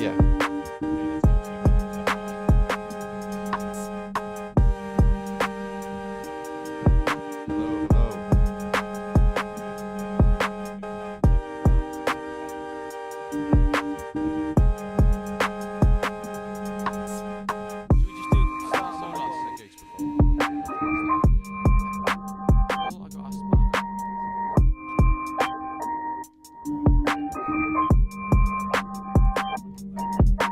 Yeah. Hello, hello. Should we just do start song last gigs before? Oh, I got asked back.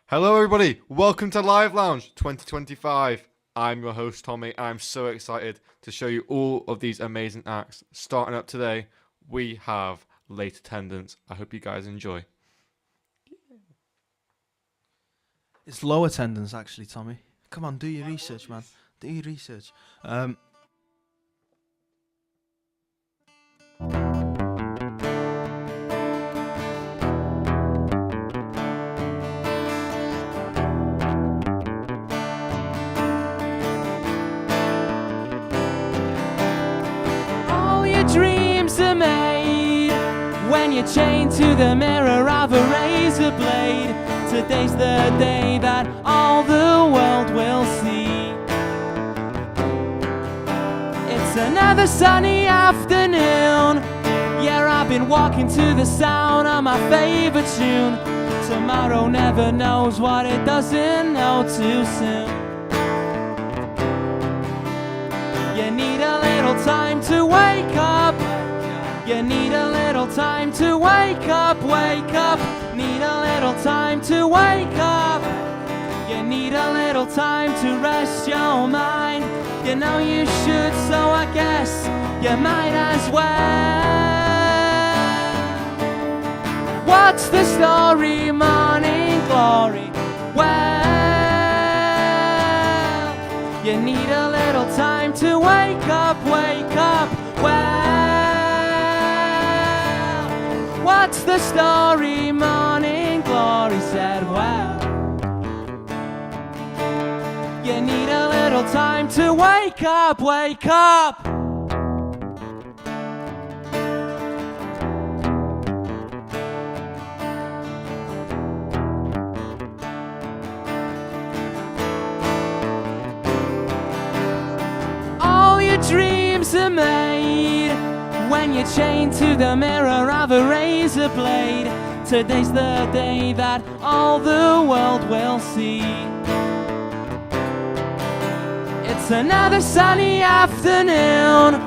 Hello everybody, welcome to Live Lounge 2025. I'm your host Tommy. I'm so excited to show you all of these amazing acts. Starting up today, we have Late Attendance. I hope you guys enjoy. It's low attendance actually, Tommy. Come on, do your research, man. Do your research. All your dreams are made when you're chained to the mirror of a razor blade. Today's the day that all the world will see. It's another sunny afternoon. Yeah, I've been walking to the sound of my favorite tune. Tomorrow never knows what it doesn't know too soon. You need a little time to wake up. You need a little time to wake up, wake up. Need a little time to wake up. You need a little time to rest your mind. You know you should, so I guess you might as well. What's the story, morning glory? Well, you need a little time to wake up, wake up. Well, what's the story, morning glory? Said, well, you need a little time to wake up, wake up. All your dreams are made when you're chained to the mirror of a razor blade. Today's the day that all the world will see. It's another sunny afternoon.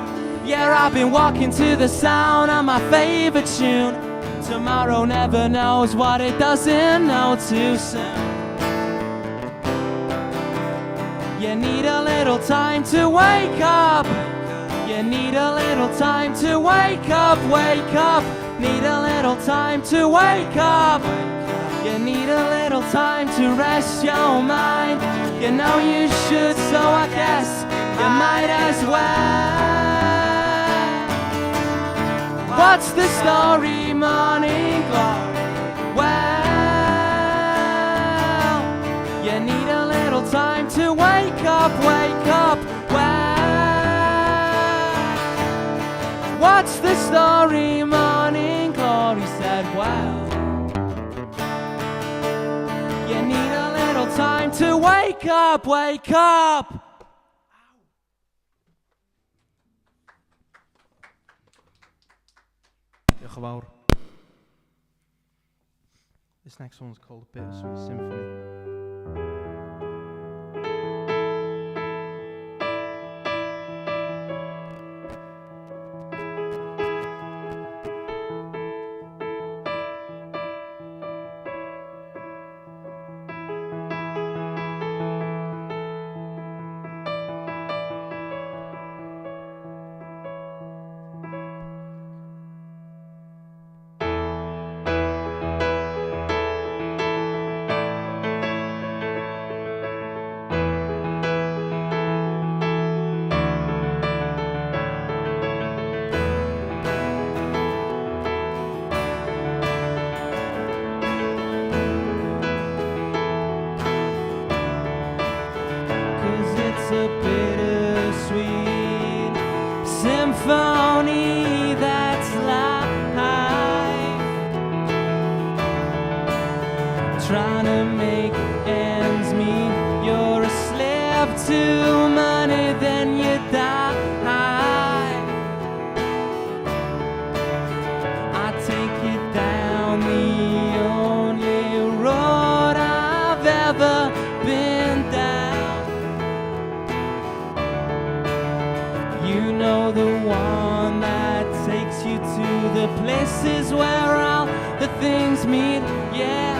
Yeah, I've been walking to the sound of my favorite tune. Tomorrow never knows what it doesn't know too soon. You need a little time to wake up. You need a little time to wake up, wake up. Need a little time to wake up. You need a little time to rest your mind. You know you should, so I guess you might as well. What's the story, morning glory? Well, you need a little time to wake up, wake up. Well, what's the story, morning glory? Said, well, you need a little time to wake up, wake up. Diolch yn fawr. This next one's called Bittersweet Symphony. a bittersweet symphony that's life. Trying to make ends meet, you're a slave to money, then you die. I take you down the only road I've ever been down. You know, the one that takes you to the places where all the things meet, yeah.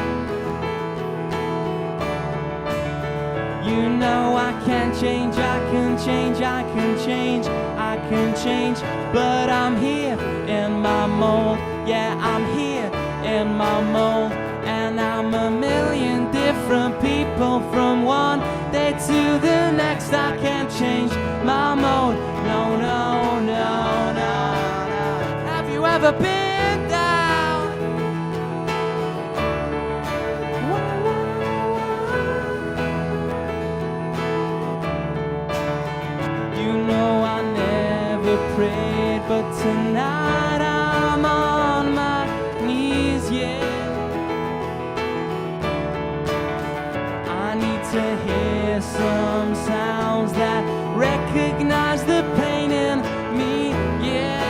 You know I can't change, I can change, I can change, I can change, but I'm here in my mold, yeah, I'm here in my mold, and I'm a million different people from one day to the next. I can't change my mode, no, no, no, no, no. Have you ever been down? You know I never prayed, but tonight I'm on my knees, yeah. I need to hear some sounds that recognize the pain in me, yeah.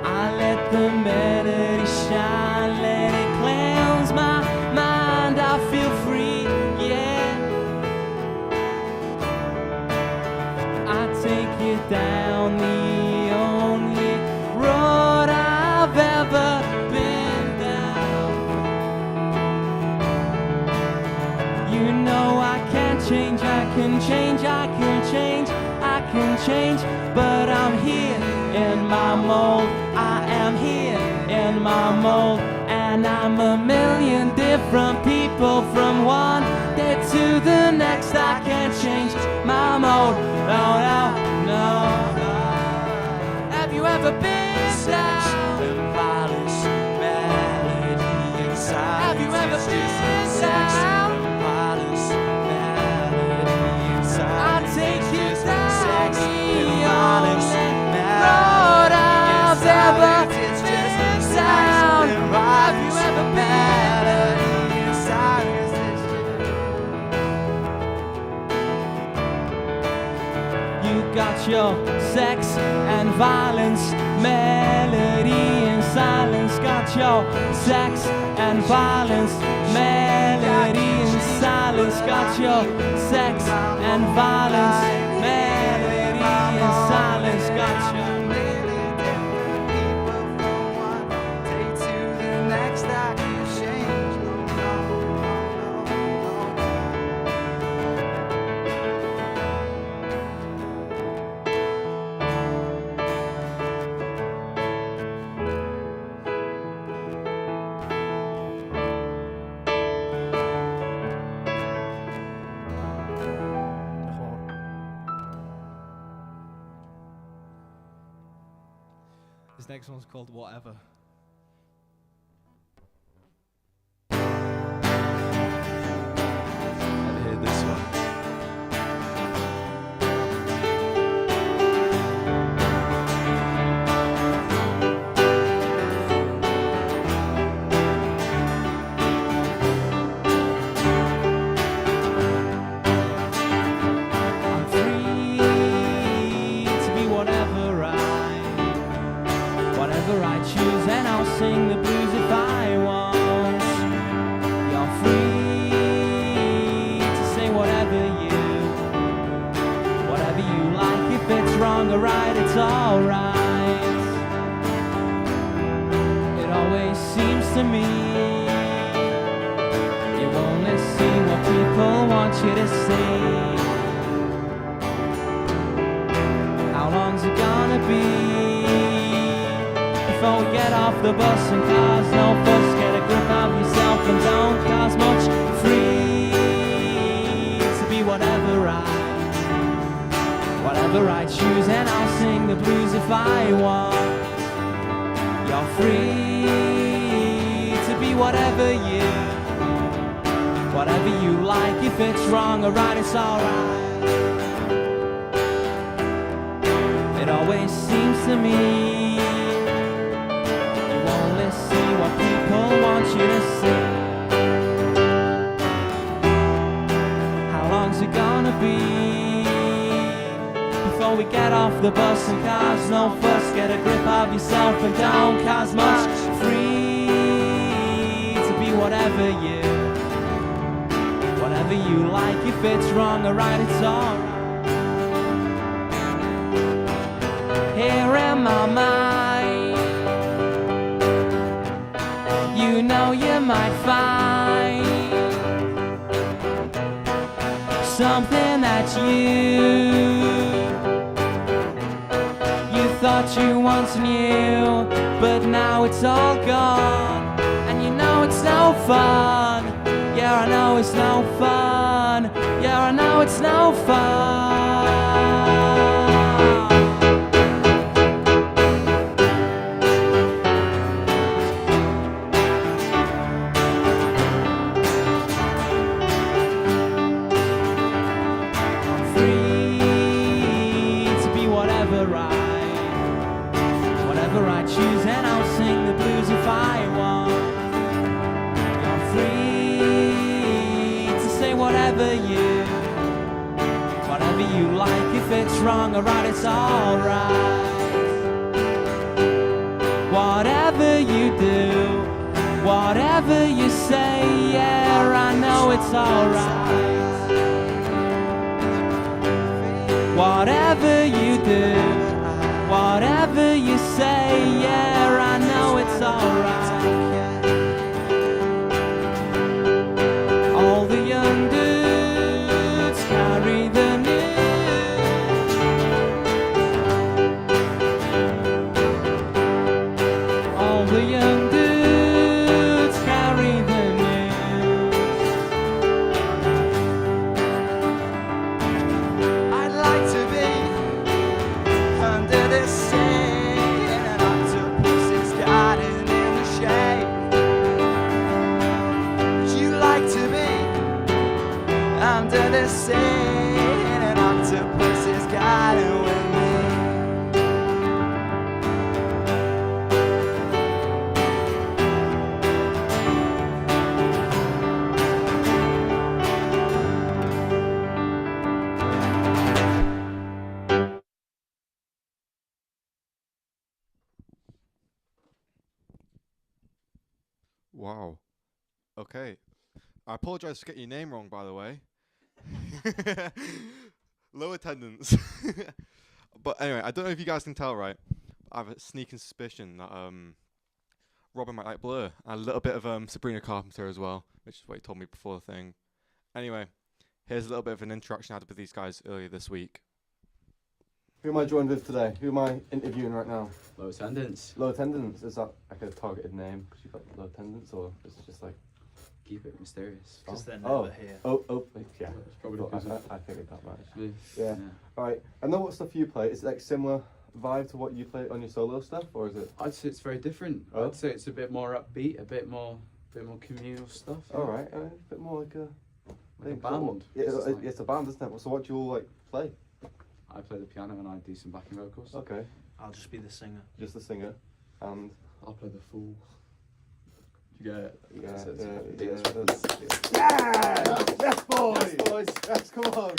I let the melody shine, let it cleanse my mind, I feel free, yeah. I take you down the only road I've ever been down. You know I can't change, I can change, I can change, I can change, but I'm here in my mold, I am here in my mold, and I'm a million different people from one day to the next. I can't change my mode, no, no, no, no. Have you ever been down? Have you ever been down? I take you down the only road I've ever been down. Have you ever been down? You got your sex and violence, melody and silence. Got your sex and violence, melody and silence. Got your sex and violence, melody and silence. Got your This next one's called Whatever. Ever heard this one? I'm free to be whatever I choose, and I'll sing the blues if I want. You're free to say whatever you like. If it's wrong or right, it's alright. It always seems to me you only see what people want you to see. How long's it gonna be before we get off the bus and cars no fuss? Get a grip of yourself and don't cause much. Free to be whatever I choose, and I'll sing the blues if I want. You're free to be whatever you like. like. If it's wrong or right, it's alright. It always seems to me you only see what people want you to see. How long's it gonna be before we get off the bus and cars? No fuss, get a grip of yourself and don't cause much. Free to be whatever you like. If it's wrong or right, it's alright. Here in my mind, you know you might find something that you thought you once knew, but now it's all gone, and you know it's no fun. Yeah, I know it's no fun. Yeah, I know it's no fun. I'm free to be whatever I choose, and I'll sing the blues if I want. You're free to say whatever you like. If it's wrong or right, it's alright. Whatever you do, whatever you say, yeah, I know it's alright. Whatever you do, whatever you say, yeah, I know it's alright. All the young dudes carry the news. All the young dudes carry the news. I'd like to be under the sea in an octopus's garden in the shade. Would you like to be under the sea in an octopus's garden with me? Wow. Okay. I apologise for getting your name wrong, by the way. Low attendance. But anyway, I don't know if you guys can tell, right? I have a sneaking suspicion that Robin might like Blur, and a little bit of Sabrina Carpenter as well, which is what he told me before the thing. Anyway, here's a little bit of an interaction I had with these guys earlier this week. Who am I joined with today? Who am I interviewing right now? Low attendance. Low attendance. Is that like a targeted name because you've got low attendance, or is it just like? Keep it mysterious. Because they're Oh. never here. Yeah. It's probably Well, because of I figured that much. me. Yeah. Right. I know what stuff you play. Is it like similar vibe to what you play on your solo stuff, or is it? I'd say it's very different. Oh. I'd say it's a bit more upbeat, a bit more communal stuff. you All know? right. A bit more like a. Like a thing. So band. what- Yeah, It's just like- it's a band, isn't it? So what do you all like play? I play the piano and I do some backing vocals. Okay. I'll just be the singer. Just the singer, and I'll play the fool. You get it? yeah, That's it. yeah. That's- Yes, boys. Yes, boys. Yes, come on.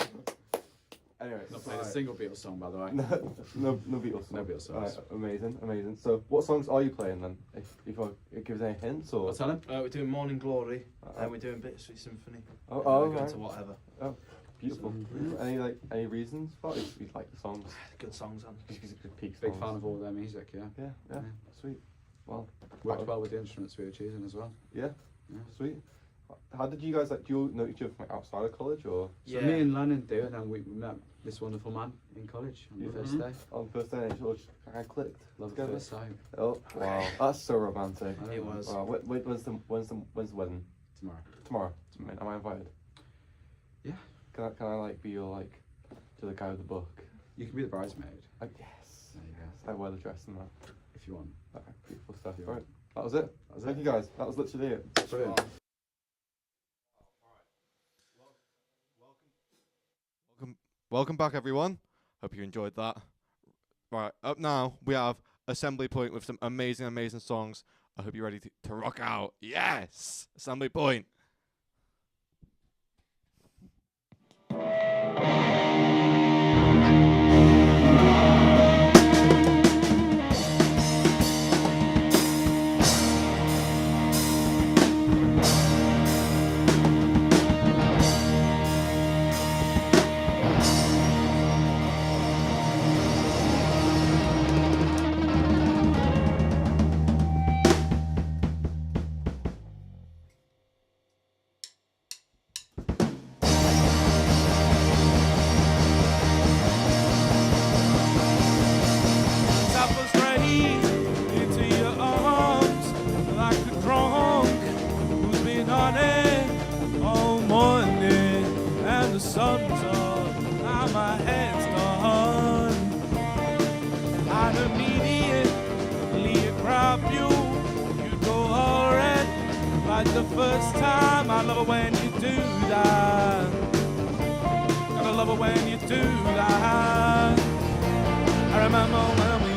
Anyway, Not playing a alright. single Beatles song, by the way. no Beatles. No Beatles songs. Alright, amazing. So, what songs are you playing then? If it gives any hints, or What's that? We're doing Morning Glory, and we're doing Bittersweet Symphony. Oh, and oh, we're going right. to whatever. Beautiful. Any reasons for it? You like the songs? Good songs on. Just 'cause it's peak Big songs. fan of all their music, yeah. Yeah, Yeah. sweet. Well, Worked well with the instruments we were choosing as well. yeah, Yeah. sweet. How did you guys do you know each other from outside of college or So me and Lennon do, and then we met this wonderful man in college on the Yeah. first day. on the first day and just kind of clicked? Love at together? first sight. Oh wow, that's so romantic. I know, It was. Wow, when's the wedding? Tomorrow. Tomorrow. Am I invited? Yeah. Can I like be your like to the guy with the book? You can be the bridesmaid Yes. There you go. Yes, I wear the dress and that. if you want. Okay, beautiful stuff. Yeah. Right, that was it. That was Thank it. you guys. That was literally it. Brilliant. Welcome back, everyone. Hope you enjoyed that. Right, up now we have Assembly Point with some amazing, amazing songs. I hope you're ready to rock out. Yes! Assembly Point. The first time, I love it when you do that. Gotta love it when you do that. I remember when we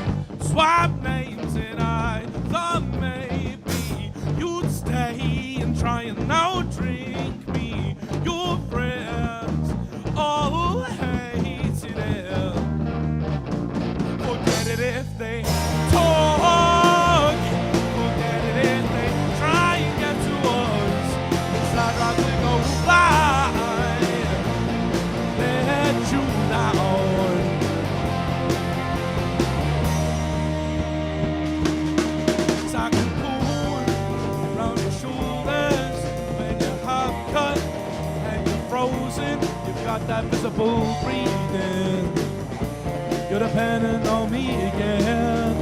swapped names and I thought maybe you'd stay and try and now drink me. Your friends all hated it. Forget it if they talk. Forget it if they try and get to us. I'd rather go by, let you down. So I can pull around your shoulders when you're half cut and you're frozen. You've got that visible breathing. You're dependent on me again.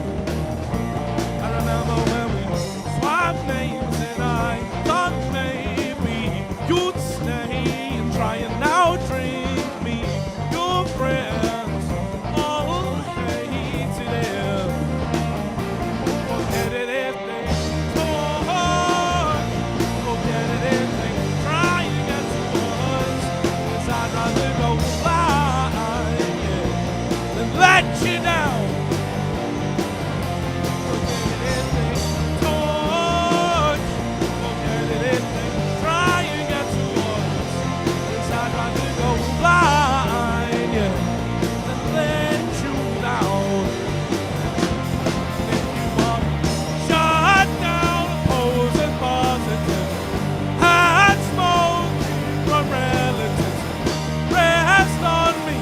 I remember when we swapped names and I thought maybe you'd stay and try and now drink me. Your friends all hated it. Forget it if they talk. Forget it if they try and get to us. 'Cause I'd rather go blind than let you down. Forget it if they talk. Forget it if they try and get to us. 'Cause I'd rather go blind, than let you down. If you want shut down, opposing positive, hot smoke from relatives, rest on me,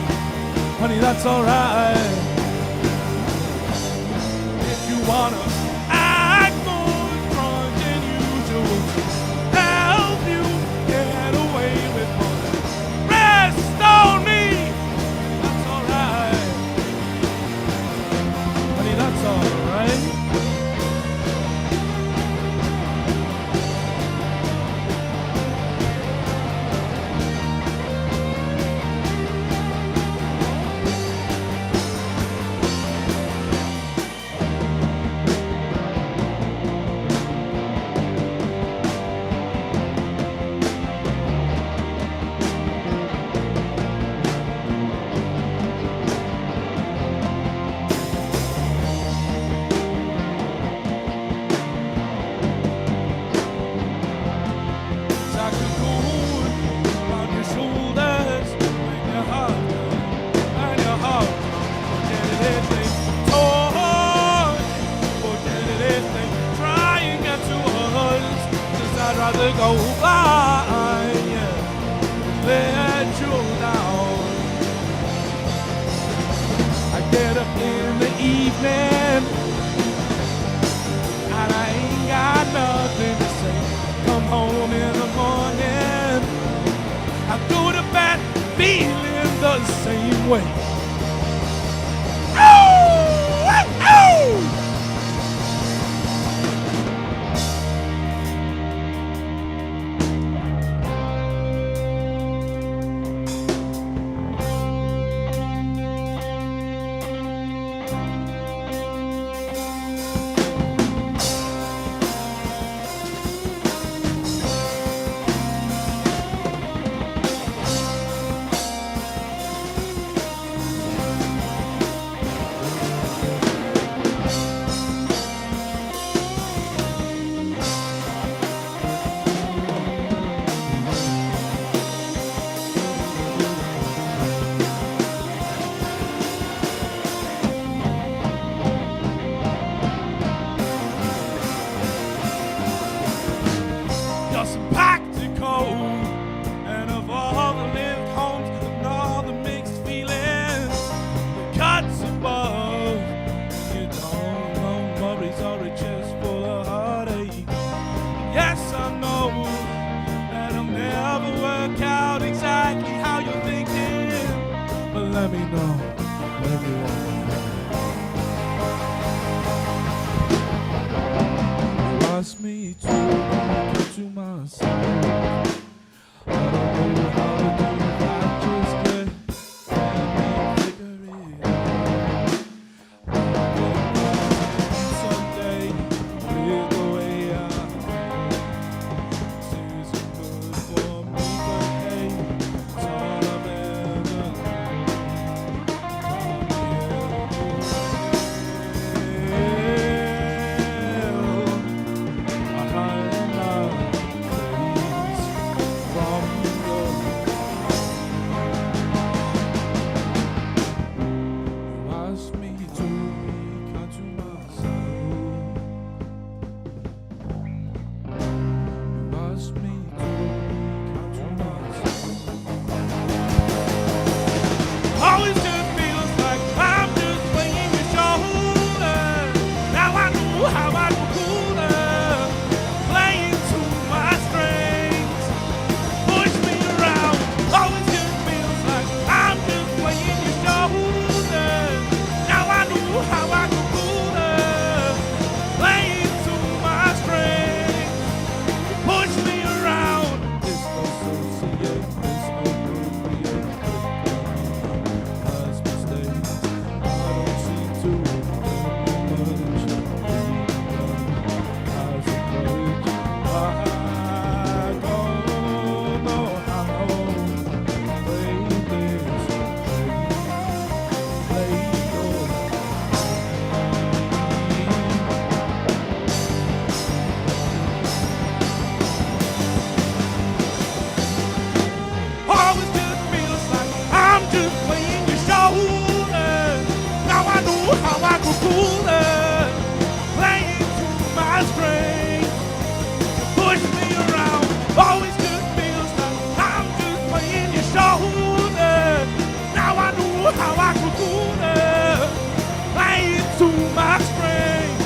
honey, that's alright. If you wanna act more drunk than usual, help you get away with more, rest on me, that's alright. Honey, that's alright. Go by, let you down. I get up in the evening and I ain't got nothing to say. Come home in the morning, I go to bed feeling the same way. Ow! Ow! let me know when you want me. You ask me to come to myself. I don't know how to do that just yet. Let me figure it out. Someday, with the way I am, this isn't good for me, but hey, it's all I've ever always just feels like I'm just playing your shoulder. Now I know how I can cool up, playing to my strengths, push me around. Always just feels like I'm just playing your shoulder. Now I know how I can cool up, playing to my strengths, push me around. Disassociate, misappropriate. Past mistakes, I don't seem to remember much. As a coach, I don't know how to play this play your always just feels like I'm just playing your shoulder. Now I know how I can cool up, playing to my strength, push me around. Always just feels like I'm just playing your shoulder. Now I know how I can cool up, playing to my strength.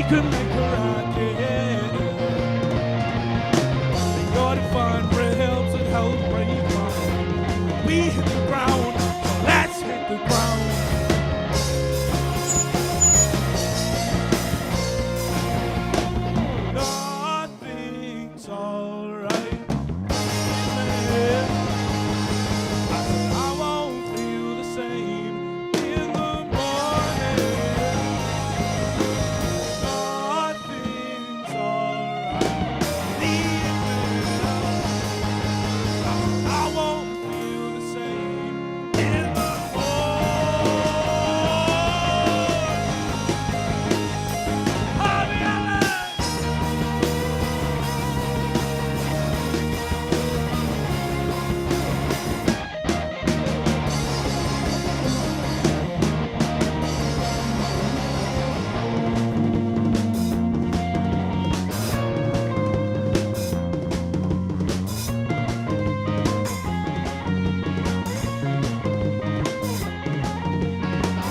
we can make a rocket. We gotta find rails and help break on. We hit the ground, so let's hit the ground. Nothing's alright. I won't feel the same in the morning. Nothing's alright. Leave me. I won't feel the same in the morning. Hurry up!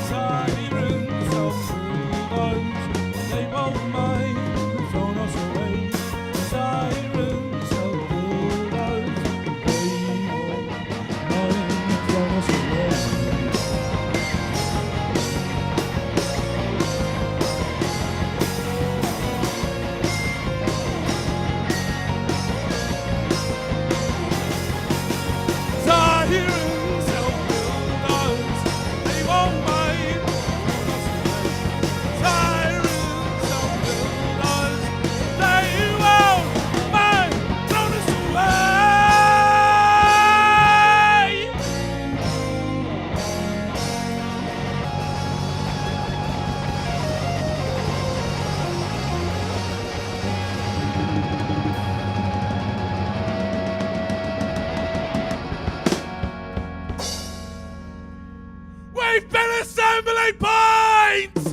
Sirens of bulldogs, they won't mind throwing us away. Sirens of bulldogs, they won't mind throwing us away. Sirens of bulldogs, they won't mind throwing us away. Sirens of bulldogs, they won't mind throwing us away. We've been assembling points!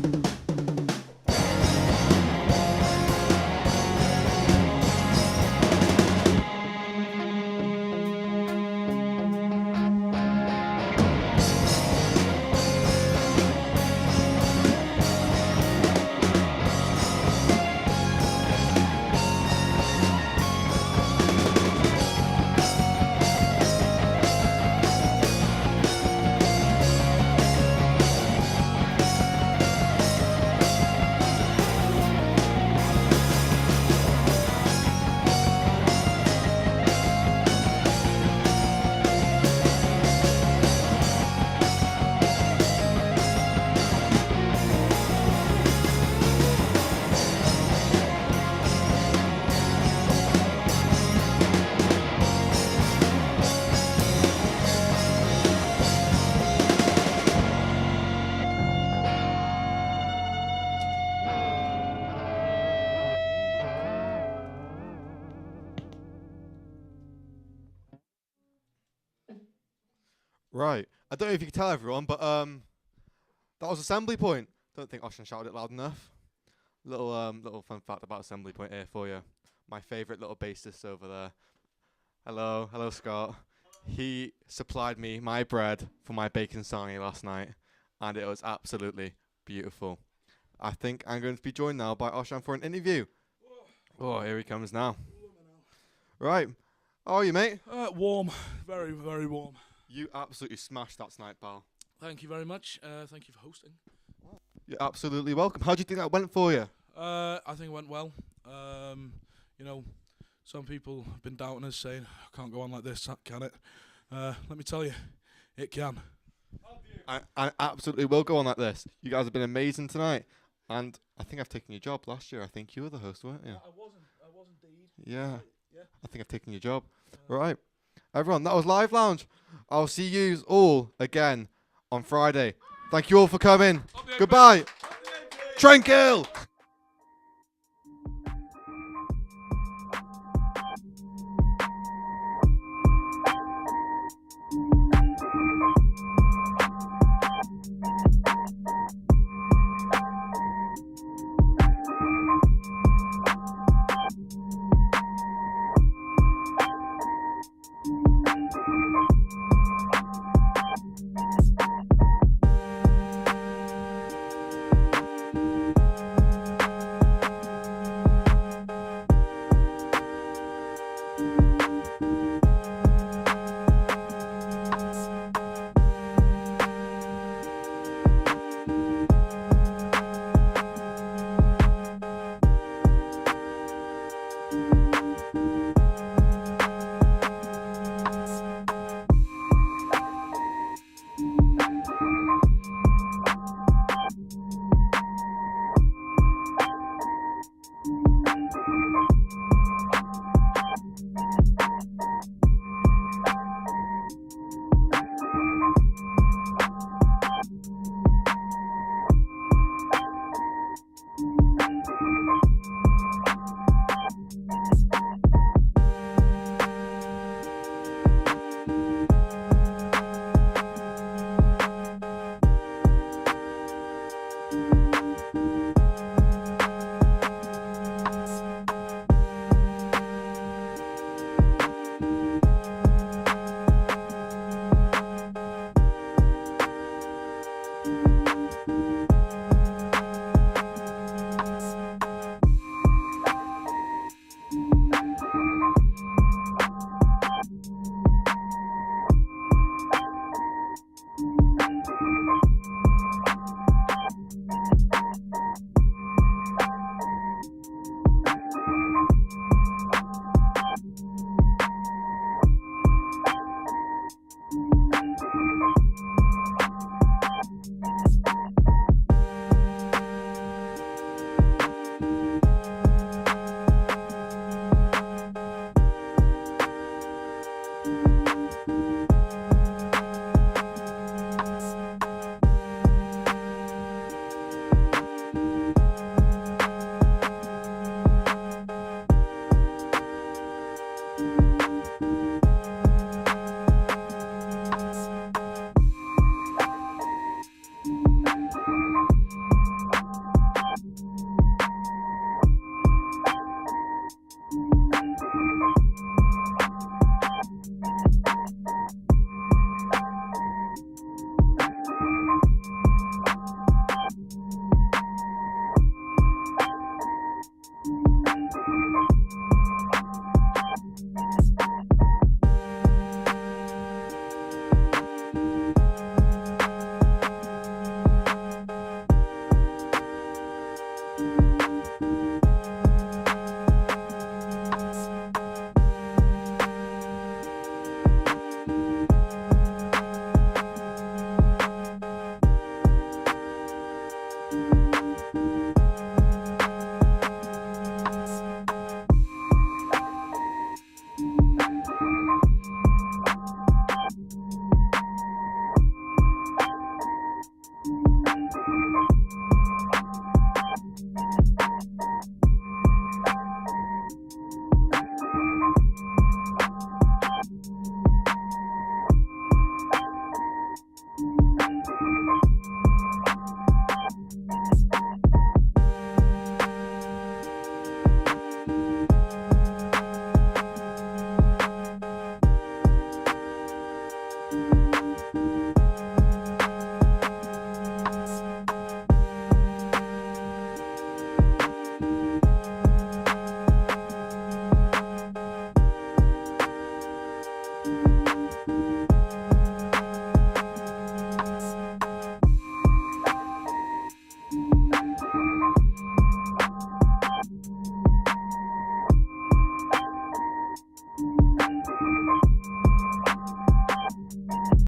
Right. I don't know if you can tell everyone, but that was assembly point. Don't think Oshan shouted it loud enough. Little fun fact about assembly point here for you. My favourite little bassist over there. Hello Scott. He supplied me my bread for my bacon sarnie last night, and it was absolutely beautiful. I think I'm going to be joined now by Oshan for an interview. Oh, here he comes now. Right. How are you, mate? Warm. Very, very warm. You absolutely smashed that tonight, pal. Thank you very much. Thank you for hosting. You're absolutely welcome. How do you think that went for you? I think it went well. You know, some people have been doubting us, saying, can't go on like this, can it? Let me tell you, it can. I absolutely will go on like this. You guys have been amazing tonight. And I think I've taken your job last year. I think you were the host, weren't you? I was indeed. Yeah. Yeah. I think I've taken your job. Right. Everyone, that was Live Lounge. I'll see you all again on Friday. Thank you all for coming. Goodbye. Tranquil.